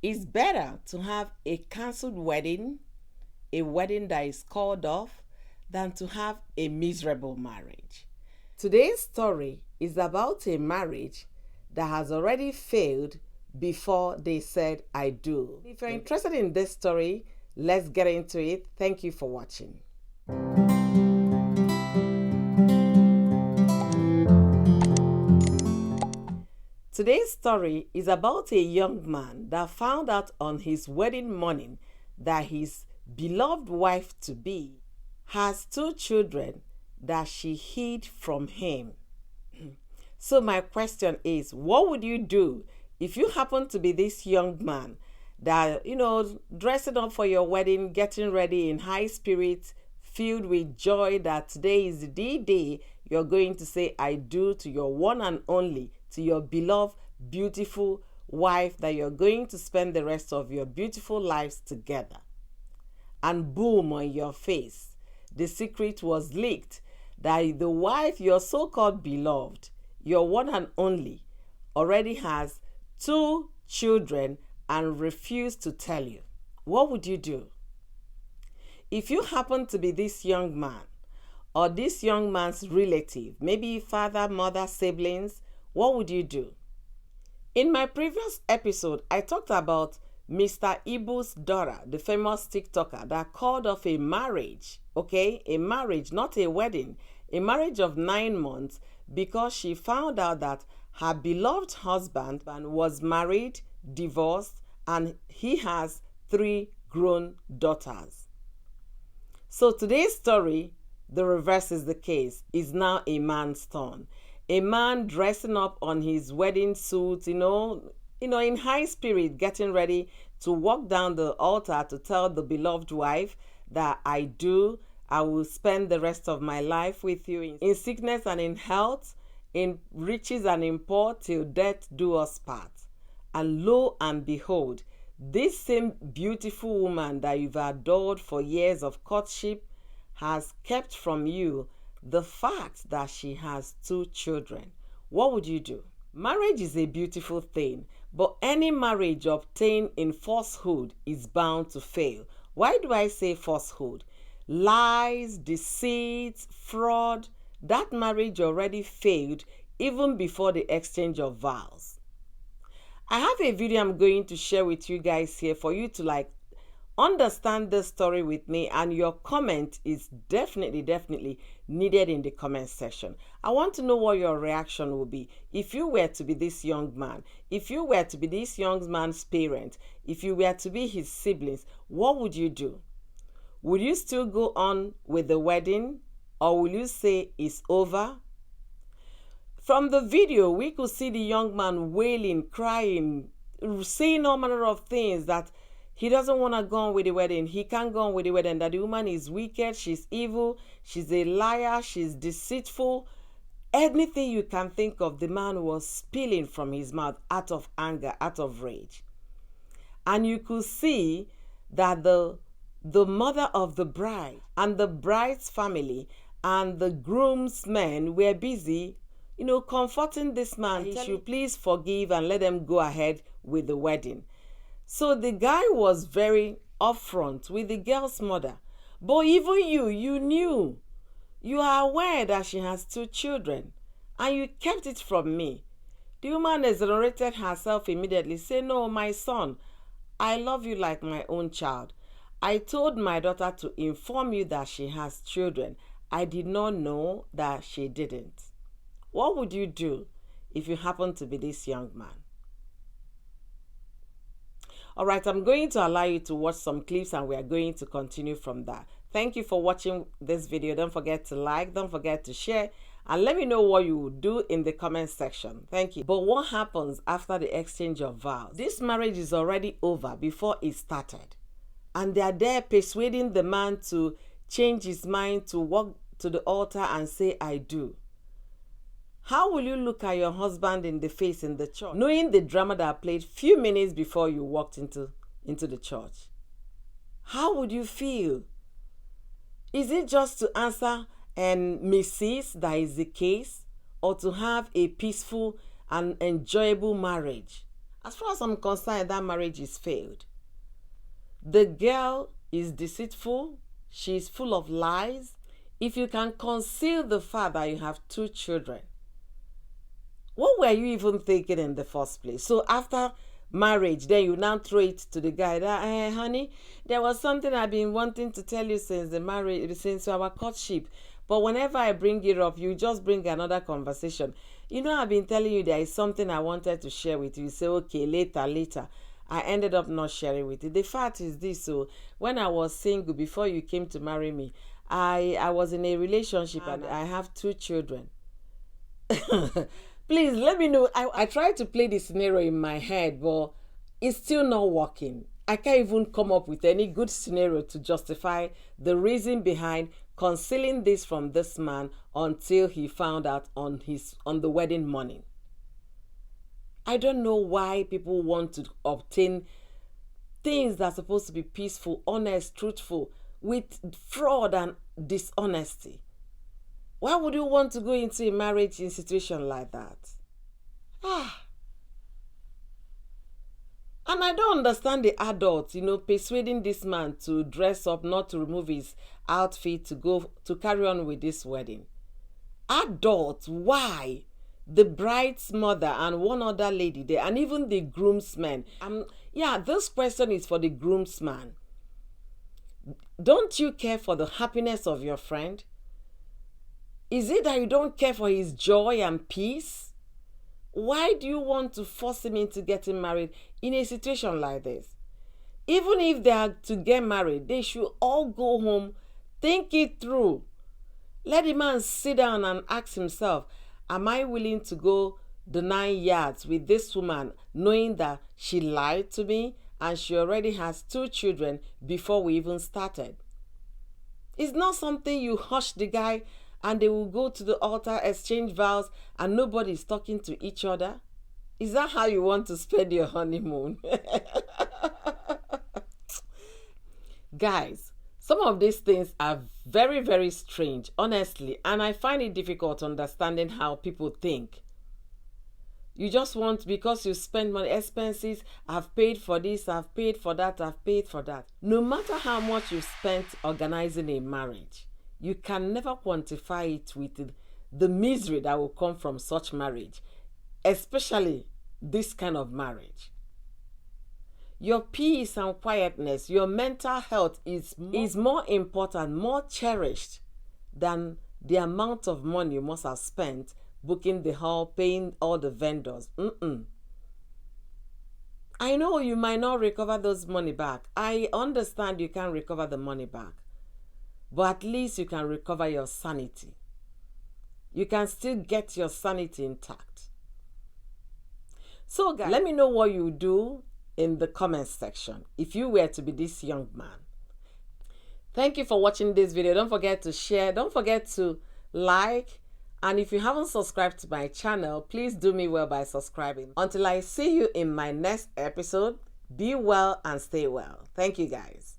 It's better to have a cancelled wedding, a wedding that is called off, than to have a miserable marriage. Today's story is about a marriage that has already failed before they said I do. If you're interested in this story, let's get into it. Thank you for watching. Today's story is about a young man that found out on his wedding morning that his beloved wife-to-be has 2 children that she hid from him. So my question is, what would you do if you happen to be this young man that, dressing up for your wedding, getting ready in high spirits, filled with joy that today is the day you're going to say I do to your one and only, to your beloved, beautiful wife that you're going to spend the rest of your beautiful lives together. And boom, on your face, the secret was leaked that the wife, your so-called beloved, your one and only, already has 2 children and refused to tell you. What would you do? If you happen to be this young man or this young man's relative, maybe father, mother, siblings, what would you do? In my previous episode, I talked about Mr. Ibu's daughter, the famous TikToker that called off a marriage, a marriage, not a wedding, a marriage of 9 months because she found out that her beloved husband was married, divorced, and he has 3 grown daughters. So today's story, the reverse is the case, is now a man's turn. A man dressing up on his wedding suit, in high spirit, getting ready to walk down the altar to tell the beloved wife that I will spend the rest of my life with you in sickness and in health, in riches and in poor, till death do us part. And lo and behold, this same beautiful woman that you've adored for years of courtship has kept from you the fact that she has 2 children. What would you do? Marriage is a beautiful thing, but any marriage obtained in falsehood is bound to fail. Why do I say falsehood? Lies, deceit, fraud. That marriage already failed even before the exchange of vows. I have a video I'm going to share with you guys here for you to understand this story with me, and your comment is definitely needed in the comment section. I want to know what your reaction will be if you were to be this young man, if you were to be this young man's parent, if you were to be his siblings. What would you do? Would you still go on with the wedding, or will you say it's over? From the video, we could see the young man wailing, crying, saying all manner of things that he doesn't want to go on with the wedding. He can't go on with the wedding. That the woman is wicked, she's evil, she's a liar, she's deceitful. Anything you can think of, the man was spilling from his mouth out of anger, out of rage. And you could see that the mother of the bride and the bride's family and the groom's men were busy, comforting this man. He should please forgive and let them go ahead with the wedding. So the guy was very upfront with the girl's mother. But even you knew. You are aware that she has 2 children. And you kept it from me. The woman exonerated herself immediately. Say, no, my son, I love you like my own child. I told my daughter to inform you that she has children. I did not know that she didn't. What would you do if you happen to be this young man? All right, I'm going to allow you to watch some clips and we are going to continue from that. Thank you for watching this video. Don't forget to like, don't forget to share, and let me know what you would do in the comment section. Thank you. But what happens after the exchange of vows? This marriage is already over before it started. And they are there persuading the man to change his mind, to walk to the altar and say, I do. How will you look at your husband in the face in the church, knowing the drama that played few minutes before you walked into the church? How would you feel? Is it just to answer and Mrs. that is the case, or to have a peaceful and enjoyable marriage? As far as I'm concerned, that marriage is failed. The girl is deceitful. She's full of lies. If you can conceal the fact that you have 2 children, what were you even thinking in the first place? So after marriage, then you now throw it to the guy that, honey, there was something I've been wanting to tell you since the marriage, since our courtship. But whenever I bring it up, you just bring another conversation. You know, I've been telling you there is something I wanted to share with you. You say, okay, later. I ended up not sharing with you. The fact is this, so when I was single, before you came to marry me, I was in a relationship and I have 2 children. Please let me know. I tried to play the scenario in my head, but it's still not working. I can't even come up with any good scenario to justify the reason behind concealing this from this man until he found out on the wedding morning. I don't know why people want to obtain things that are supposed to be peaceful, honest, truthful, with fraud and dishonesty. Why would you want to go into a marriage in a situation like that? And I don't understand the adults, persuading this man to dress up, not to remove his outfit to carry on with this wedding. Adults, why? The bride's mother and one other lady there, and even the groomsman. This question is for the groomsman. Don't you care for the happiness of your friend? Is it that you don't care for his joy and peace? Why do you want to force him into getting married in a situation like this? Even if they are to get married, they should all go home, think it through. Let the man sit down and ask himself, am I willing to go the 9 yards with this woman knowing that she lied to me and she already has 2 children before we even started? It's not something you hush the guy and they will go to the altar, exchange vows, and nobody's talking to each other. Is that how you want to spend your honeymoon? Guys, some of these things are very, very strange, honestly, and I find it difficult understanding how people think. You just want, because you spend money, expenses, I've paid for this, I've paid for that, I've paid for that. No matter how much you've spent organizing a marriage, you can never quantify it with the misery that will come from such marriage, especially this kind of marriage. Your peace and quietness, your mental health is more important, more cherished than the amount of money you must have spent booking the hall, paying all the vendors. I know you might not recover those money back. I understand you can't recover the money back. But at least you can recover your sanity. You can still get your sanity intact. So guys, let me know what you do in the comments section if you were to be this young man. Thank you for watching this video. Don't forget to share. Don't forget to like. And if you haven't subscribed to my channel, please do me well by subscribing. Until I see you in my next episode, be well and stay well. Thank you guys.